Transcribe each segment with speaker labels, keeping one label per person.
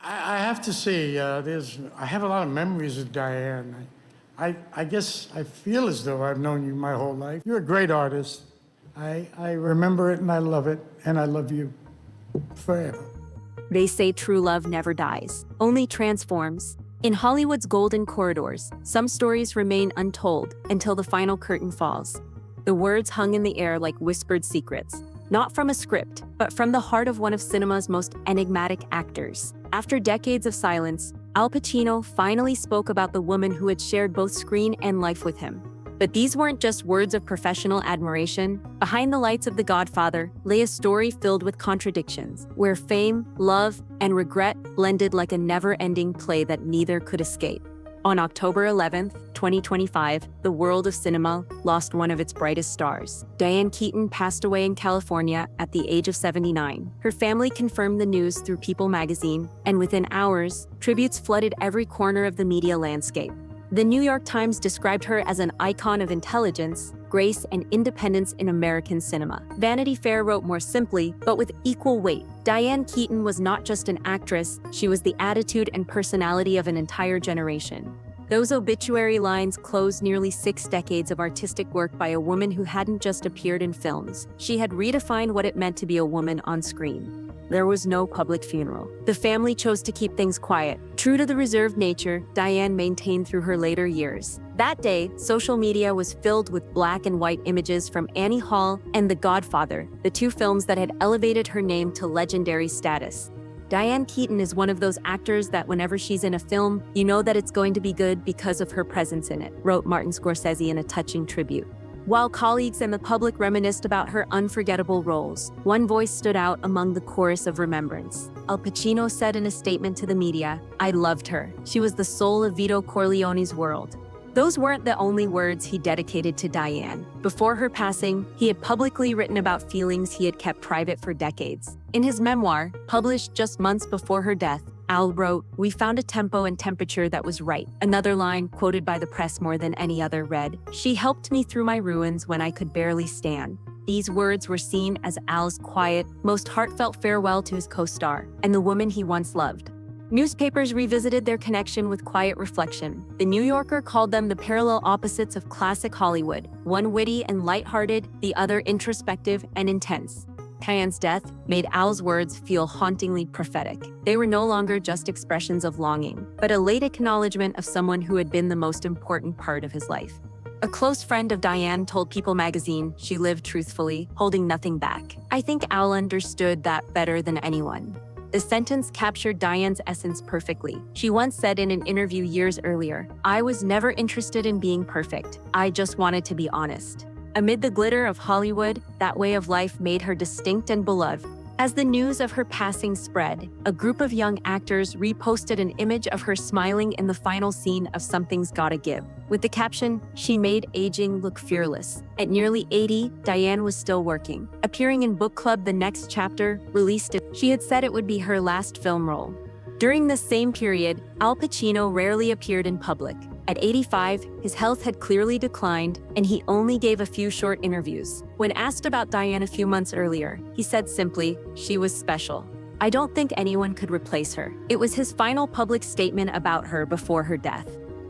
Speaker 1: I have to say, I have a lot of memories of Diane. I guess I feel as though I've known you my whole life. You're a great artist. I remember it and I love it, and I love you forever.
Speaker 2: They say true love never dies, only transforms. In Hollywood's golden corridors, some stories remain untold until the final curtain falls. The words hung in the air like whispered secrets, not from a script, but from the heart of one of cinema's most enigmatic actors. After decades of silence, Al Pacino finally spoke about the woman who had shared both screen and life with him. But these weren't just words of professional admiration. Behind the lights of The Godfather lay a story filled with contradictions, where fame, love, and regret blended like a never-ending play that neither could escape. On October 11th, 2025, the world of cinema lost one of its brightest stars. Diane Keaton passed away in California at the age of 79. Her family confirmed the news through People magazine, and within hours, tributes flooded every corner of the media landscape. The New York Times described her as an icon of intelligence, grace, and independence in American cinema. Vanity Fair wrote more simply, but with equal weight. Diane Keaton was not just an actress, she was the attitude and personality of an entire generation. Those obituary lines closed nearly 6 decades of artistic work by a woman who hadn't just appeared in films. She had redefined what it meant to be a woman on screen. There was no public funeral. The family chose to keep things quiet. True to the reserved nature Diane maintained through her later years. That day, social media was filled with black and white images from Annie Hall and The Godfather, the 2 films that had elevated her name to legendary status. Diane Keaton is one of those actors that whenever she's in a film, you know that it's going to be good because of her presence in it, wrote Martin Scorsese in a touching tribute. While colleagues and the public reminisced about her unforgettable roles, one voice stood out among the chorus of remembrance. Al Pacino said in a statement to the media, "I loved her. She was the soul of Vito Corleone's world." Those weren't the only words he dedicated to Diane. Before her passing, he had publicly written about feelings he had kept private for decades. In his memoir, published just months before her death, Al wrote, "We found a tempo and temperature that was right." Another line, quoted by the press more than any other, read, "She helped me through my ruins when I could barely stand." These words were seen as Al's quiet, most heartfelt farewell to his co-star and the woman he once loved. Newspapers revisited their connection with quiet reflection. The New Yorker called them the parallel opposites of classic Hollywood, one witty and lighthearted, the other introspective and intense. Diane's death made Al's words feel hauntingly prophetic. They were no longer just expressions of longing, but a late acknowledgement of someone who had been the most important part of his life. A close friend of Diane told People magazine she lived truthfully, holding nothing back. "I think Al understood that better than anyone." The sentence captured Diane's essence perfectly. She once said in an interview years earlier, "I was never interested in being perfect. I just wanted to be honest." Amid the glitter of Hollywood, that way of life made her distinct and beloved. As the news of her passing spread, a group of young actors reposted an image of her smiling in the final scene of Something's Gotta Give, with the caption, "She made aging look fearless." At nearly 80, Diane was still working. Appearing in book club The Next Chapter, released it, she had said it would be her last film role. During this same period, Al Pacino rarely appeared in public. At 85, his health had clearly declined, and he only gave a few short interviews. When asked about Diane a few months earlier, he said simply, "She was special. I don't think anyone could replace her." It was his final public statement about her before her death.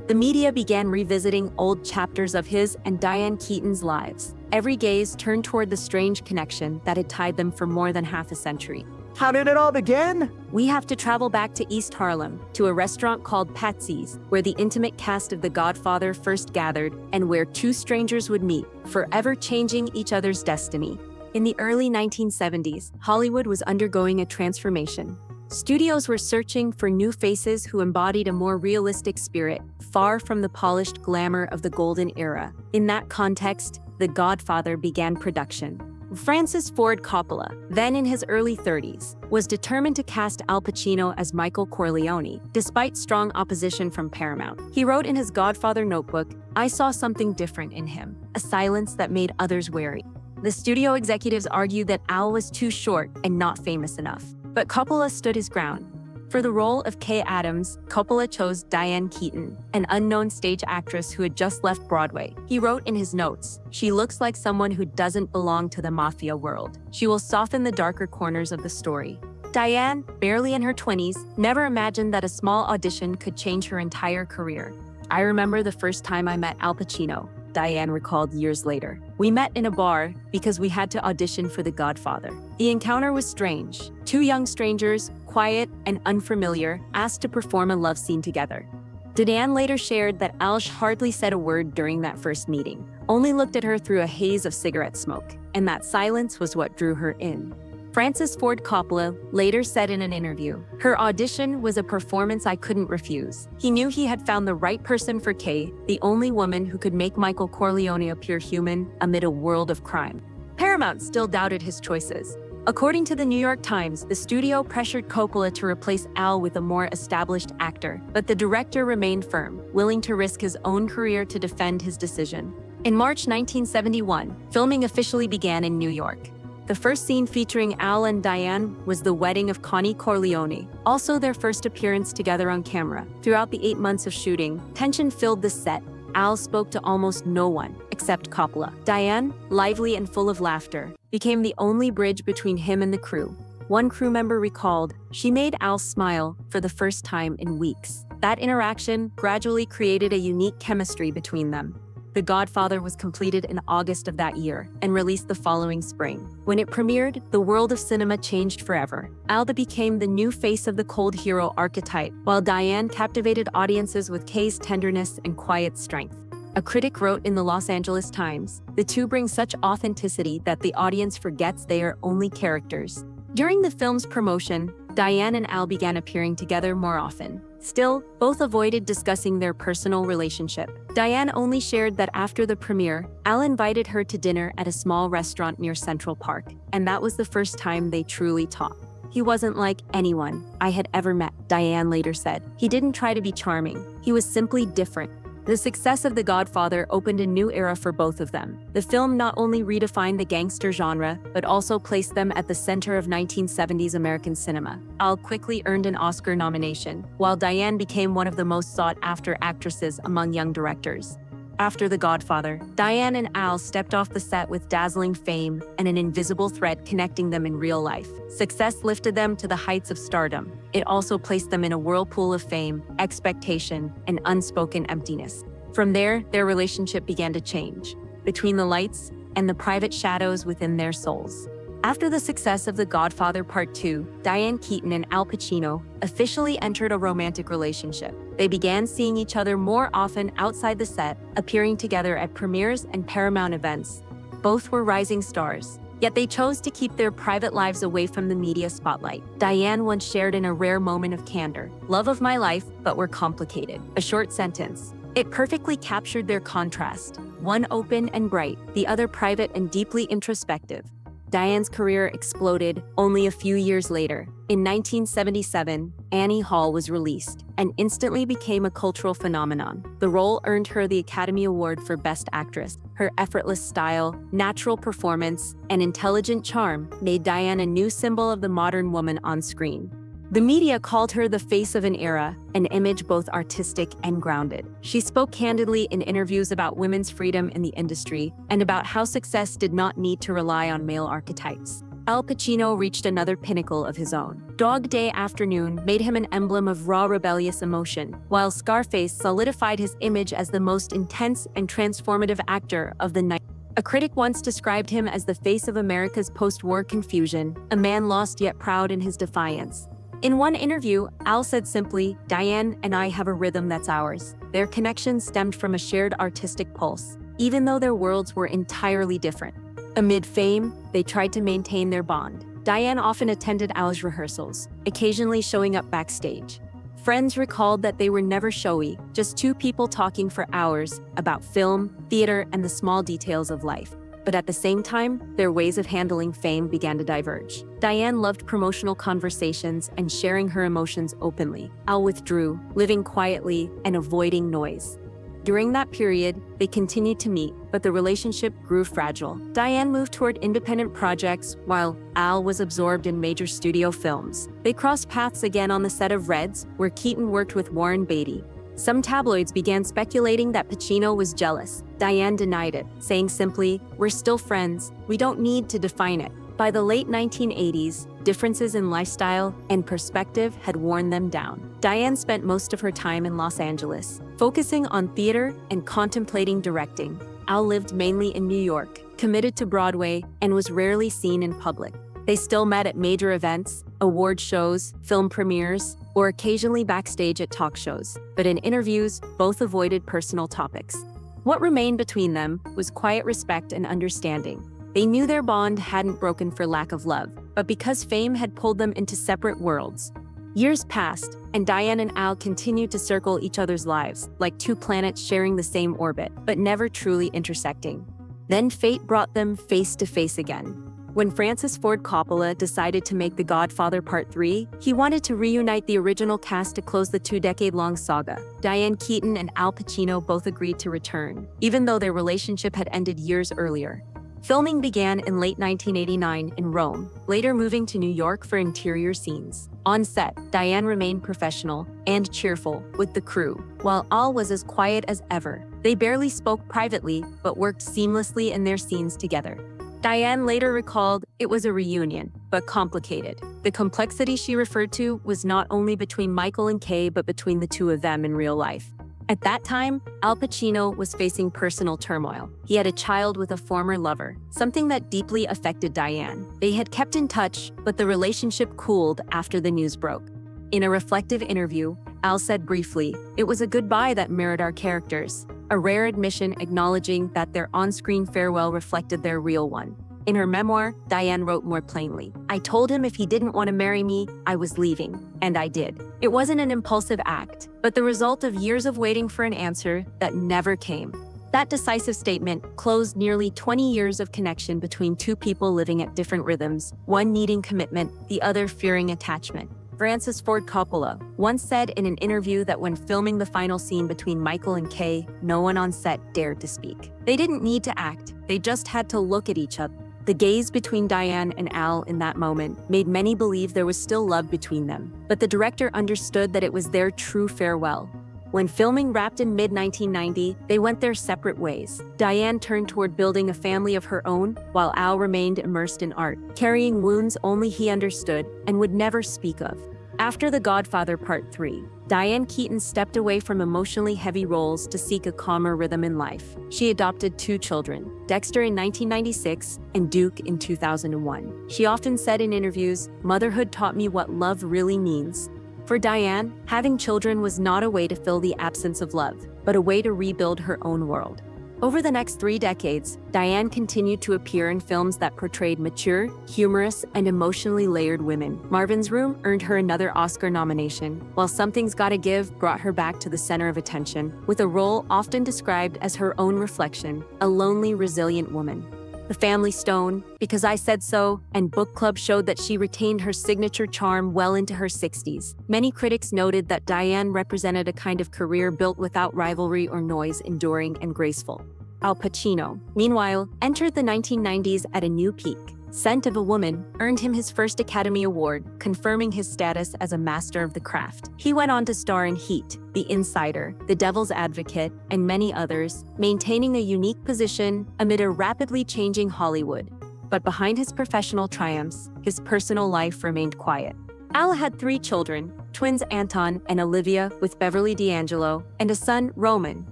Speaker 2: The media began revisiting old chapters of his and Diane Keaton's lives. Every gaze turned toward the strange connection that had tied them for more than half a century.
Speaker 3: How did it all begin?
Speaker 2: We have to travel back to East Harlem, to a restaurant called Patsy's, where the intimate cast of The Godfather first gathered and where 2 strangers would meet, forever changing each other's destiny. In the early 1970s, Hollywood was undergoing a transformation. Studios were searching for new faces who embodied a more realistic spirit, far from the polished glamour of the golden era. In that context, The Godfather began production. Francis Ford Coppola, then in his early 30s, was determined to cast Al Pacino as Michael Corleone, despite strong opposition from Paramount. He wrote in his Godfather notebook, "I saw something different in him, a silence that made others wary." The studio executives argued that Al was too short and not famous enough, but Coppola stood his ground. For the role of Kay Adams, Coppola chose Diane Keaton, an unknown stage actress who had just left Broadway. He wrote in his notes, "She looks like someone who doesn't belong to the mafia world. She will soften the darker corners of the story." Diane, barely in her 20s, never imagined that a small audition could change her entire career. "I remember the first time I met Al Pacino," Diane recalled years later. "We met in a bar because we had to audition for The Godfather. The encounter was strange. Two young strangers, quiet and unfamiliar, asked to perform a love scene together." Diane later shared that Al hardly said a word during that first meeting, only looked at her through a haze of cigarette smoke, and that silence was what drew her in. Francis Ford Coppola later said in an interview, "Her audition was a performance I couldn't refuse. He knew he had found the right person for Kay, the only woman who could make Michael Corleone appear human amid a world of crime." Paramount still doubted his choices. According to the New York Times, the studio pressured Coppola to replace Al with a more established actor, but the director remained firm, willing to risk his own career to defend his decision. In March 1971, filming officially began in New York. The first scene featuring Al and Diane was the wedding of Connie Corleone, also their first appearance together on camera. Throughout the 8 months of shooting, tension filled the set. Al spoke to almost no one, except Coppola. Diane, lively and full of laughter, became the only bridge between him and the crew. One crew member recalled, "She made Al smile for the first time in weeks." That interaction gradually created a unique chemistry between them. The Godfather was completed in August of that year and released the following spring. When it premiered, the world of cinema changed forever. Alda became the new face of the cold hero archetype, while Diane captivated audiences with Kay's tenderness and quiet strength. A critic wrote in the Los Angeles Times, "The two bring such authenticity that the audience forgets they are only characters." During the film's promotion, Diane and Al began appearing together more often. Still, both avoided discussing their personal relationship. Diane only shared that after the premiere, Al invited her to dinner at a small restaurant near Central Park, and that was the first time they truly talked. "He wasn't like anyone I had ever met," Diane later said. "He didn't try to be charming. He was simply different." The success of The Godfather opened a new era for both of them. The film not only redefined the gangster genre, but also placed them at the center of 1970s American cinema. Al quickly earned an Oscar nomination, while Diane became one of the most sought-after actresses among young directors. After The Godfather, Diane and Al stepped off the set with dazzling fame and an invisible thread connecting them in real life. Success lifted them to the heights of stardom. It also placed them in a whirlpool of fame, expectation, and unspoken emptiness. From there, their relationship began to change, between the lights and the private shadows within their souls. After the success of The Godfather Part II, Diane Keaton and Al Pacino officially entered a romantic relationship. They began seeing each other more often outside the set, appearing together at premieres and Paramount events. Both were rising stars, yet they chose to keep their private lives away from the media spotlight. Diane once shared in a rare moment of candor, "Love of my life, but we're complicated." A short sentence. It perfectly captured their contrast, one open and bright, the other private and deeply introspective. Diane's career exploded only a few years later. In 1977, Annie Hall was released and instantly became a cultural phenomenon. The role earned her the Academy Award for Best Actress. Her effortless style, natural performance, and intelligent charm made Diane a new symbol of the modern woman on screen. The media called her the face of an era, an image both artistic and grounded. She spoke candidly in interviews about women's freedom in the industry and about how success did not need to rely on male archetypes. Al Pacino reached another pinnacle of his own. Dog Day Afternoon made him an emblem of raw rebellious emotion, while Scarface solidified his image as the most intense and transformative actor of the night. A critic once described him as the face of America's post-war confusion, a man lost yet proud in his defiance. In one interview, Al said simply, "Diane and I have a rhythm that's ours." Their connection stemmed from a shared artistic pulse, even though their worlds were entirely different. Amid fame, they tried to maintain their bond. Diane often attended Al's rehearsals, occasionally showing up backstage. Friends recalled that they were never showy, just two people talking for hours about film, theater, and the small details of life. But at the same time, their ways of handling fame began to diverge. Diane loved promotional conversations and sharing her emotions openly. Al withdrew, living quietly and avoiding noise. During that period, they continued to meet, but the relationship grew fragile. Diane moved toward independent projects, while Al was absorbed in major studio films. They crossed paths again on the set of Reds, where Keaton worked with Warren Beatty. Some tabloids began speculating that Pacino was jealous. Diane denied it, saying simply, "We're still friends. We don't need to define it." By the late 1980s, differences in lifestyle and perspective had worn them down. Diane spent most of her time in Los Angeles, focusing on theater and contemplating directing. Al lived mainly in New York, committed to Broadway, and was rarely seen in public. They still met at major events, award shows, film premieres, or occasionally backstage at talk shows. But in interviews, both avoided personal topics. What remained between them was quiet respect and understanding. They knew their bond hadn't broken for lack of love, but because fame had pulled them into separate worlds. Years passed, and Diane and Al continued to circle each other's lives, like two planets sharing the same orbit, but never truly intersecting. Then fate brought them face to face again. When Francis Ford Coppola decided to make The Godfather Part III, he wanted to reunite the original cast to close the two-decade-long saga. Diane Keaton and Al Pacino both agreed to return, even though their relationship had ended years earlier. Filming began in late 1989 in Rome, later moving to New York for interior scenes. On set, Diane remained professional and cheerful with the crew, while Al was as quiet as ever. They barely spoke privately, but worked seamlessly in their scenes together. Diane later recalled it was a reunion, but complicated. The complexity she referred to was not only between Michael and Kay, but between the two of them in real life. At that time, Al Pacino was facing personal turmoil. He had a child with a former lover, something that deeply affected Diane. They had kept in touch, but the relationship cooled after the news broke. In a reflective interview, Al said briefly, "It was a goodbye that mirrored our characters," a rare admission acknowledging that their on-screen farewell reflected their real one. In her memoir, Diane wrote more plainly, "I told him if he didn't want to marry me, I was leaving, and I did. It wasn't an impulsive act, but the result of years of waiting for an answer that never came." That decisive statement closed nearly 20 years of connection between two people living at different rhythms, one needing commitment, the other fearing attachment. Francis Ford Coppola once said in an interview that when filming the final scene between Michael and Kay, no one on set dared to speak. They didn't need to act, they just had to look at each other. The gaze between Diane and Al in that moment made many believe there was still love between them, but the director understood that it was their true farewell. When filming wrapped in mid-1990, they went their separate ways. Diane turned toward building a family of her own, while Al remained immersed in art, carrying wounds only he understood and would never speak of. After The Godfather Part III, Diane Keaton stepped away from emotionally heavy roles to seek a calmer rhythm in life. She adopted two children, Dexter in 1996 and Duke in 2001. She often said in interviews, "Motherhood taught me what love really means." For Diane, having children was not a way to fill the absence of love, but a way to rebuild her own world. Over the next 3 decades, Diane continued to appear in films that portrayed mature, humorous, and emotionally layered women. Marvin's Room earned her another Oscar nomination, while Something's Gotta Give brought her back to the center of attention, with a role often described as her own reflection, a lonely, resilient woman. The Family Stone, Because I Said So, and Book Club showed that she retained her signature charm well into her 60s. Many critics noted that Diane represented a kind of career built without rivalry or noise, enduring and graceful. Al Pacino, meanwhile, entered the 1990s at a new peak. Scent of a Woman earned him his first Academy Award, confirming his status as a master of the craft. He went on to star in Heat, The Insider, The Devil's Advocate, and many others, maintaining a unique position amid a rapidly changing Hollywood. But behind his professional triumphs, his personal life remained quiet. Al had 3 children, twins Anton and Olivia with Beverly D'Angelo, and a son, Roman,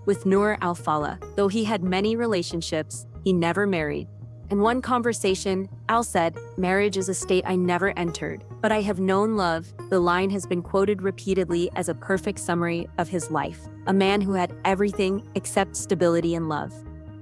Speaker 2: with Noor Al-Fala. Though he had many relationships, he never married. In one conversation, Al said, "Marriage is a state I never entered, but I have known love." The line has been quoted repeatedly as a perfect summary of his life, a man who had everything except stability and love.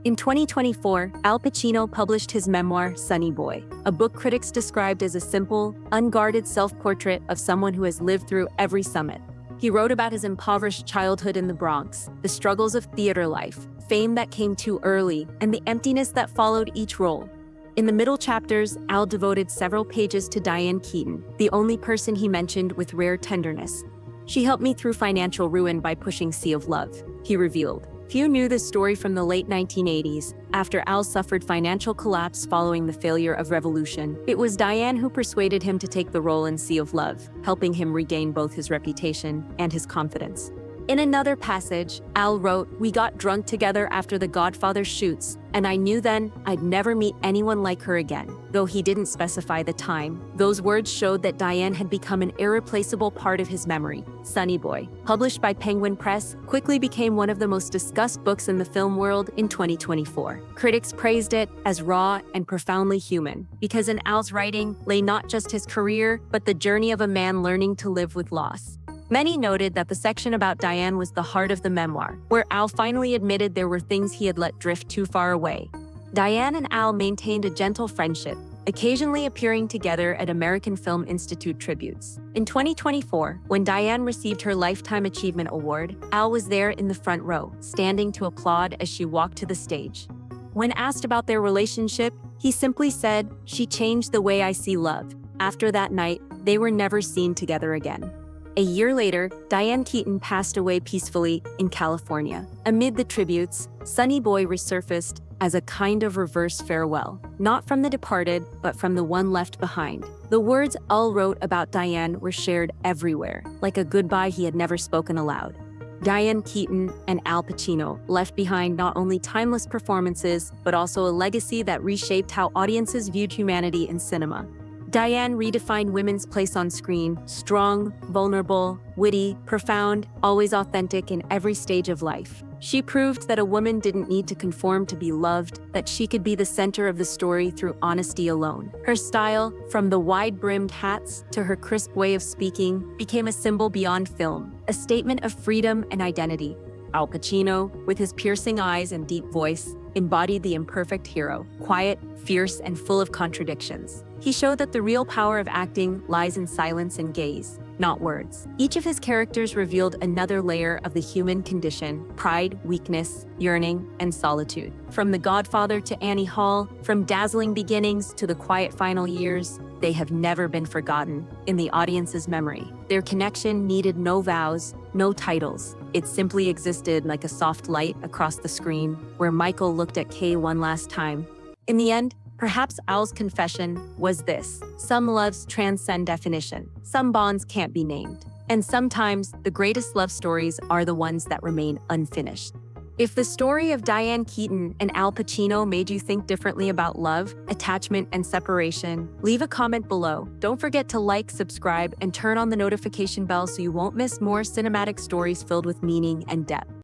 Speaker 2: In 2024, Al Pacino published his memoir, Sonny Boy, a book critics described as a simple, unguarded self-portrait of someone who has lived through every summit. He wrote about his impoverished childhood in the Bronx, the struggles of theater life, fame that came too early, and the emptiness that followed each role. In the middle chapters, Al devoted several pages to Diane Keaton, the only person he mentioned with rare tenderness. "She helped me through financial ruin by pushing Sea of Love," he revealed. Few knew this story from the late 1980s. After Al suffered financial collapse following the failure of Revolution, it was Diane who persuaded him to take the role in Sea of Love, helping him regain both his reputation and his confidence. In another passage, Al wrote, "We got drunk together after the Godfather shoots, and I knew then I'd never meet anyone like her again." Though he didn't specify the time, those words showed that Diane had become an irreplaceable part of his memory. Sonny Boy, published by Penguin Press, quickly became one of the most discussed books in the film world in 2024. Critics praised it as raw and profoundly human, because in Al's writing lay not just his career, but the journey of a man learning to live with loss. Many noted that the section about Diane was the heart of the memoir, where Al finally admitted there were things he had let drift too far away. Diane and Al maintained a gentle friendship, occasionally appearing together at American Film Institute tributes. In 2024, when Diane received her Lifetime Achievement Award, Al was there in the front row, standing to applaud as she walked to the stage. When asked about their relationship, he simply said, "She changed the way I see love." After that night, they were never seen together again. A year later, Diane Keaton passed away peacefully in California. Amid the tributes, Sonny Boy resurfaced as a kind of reverse farewell, not from the departed, but from the one left behind. The words Al wrote about Diane were shared everywhere, like a goodbye he had never spoken aloud. Diane Keaton and Al Pacino left behind not only timeless performances, but also a legacy that reshaped how audiences viewed humanity in cinema. Diane redefined women's place on screen: strong, vulnerable, witty, profound, always authentic in every stage of life. She proved that a woman didn't need to conform to be loved, that she could be the center of the story through honesty alone. Her style, from the wide-brimmed hats to her crisp way of speaking, became a symbol beyond film, a statement of freedom and identity. Al Pacino, with his piercing eyes and deep voice, embodied the imperfect hero, quiet, fierce, and full of contradictions. He showed that the real power of acting lies in silence and gaze, not words. Each of his characters revealed another layer of the human condition: pride, weakness, yearning, and solitude. From The Godfather to Annie Hall, from dazzling beginnings to the quiet final years, they have never been forgotten in the audience's memory. Their connection needed no vows, no titles. It simply existed like a soft light across the screen, where Michael looked at Kay one last time. In the end, perhaps Al's confession was this: some loves transcend definition, some bonds can't be named, and sometimes the greatest love stories are the ones that remain unfinished. If the story of Diane Keaton and Al Pacino made you think differently about love, attachment, and separation, leave a comment below. Don't forget to like, subscribe, and turn on the notification bell so you won't miss more cinematic stories filled with meaning and depth.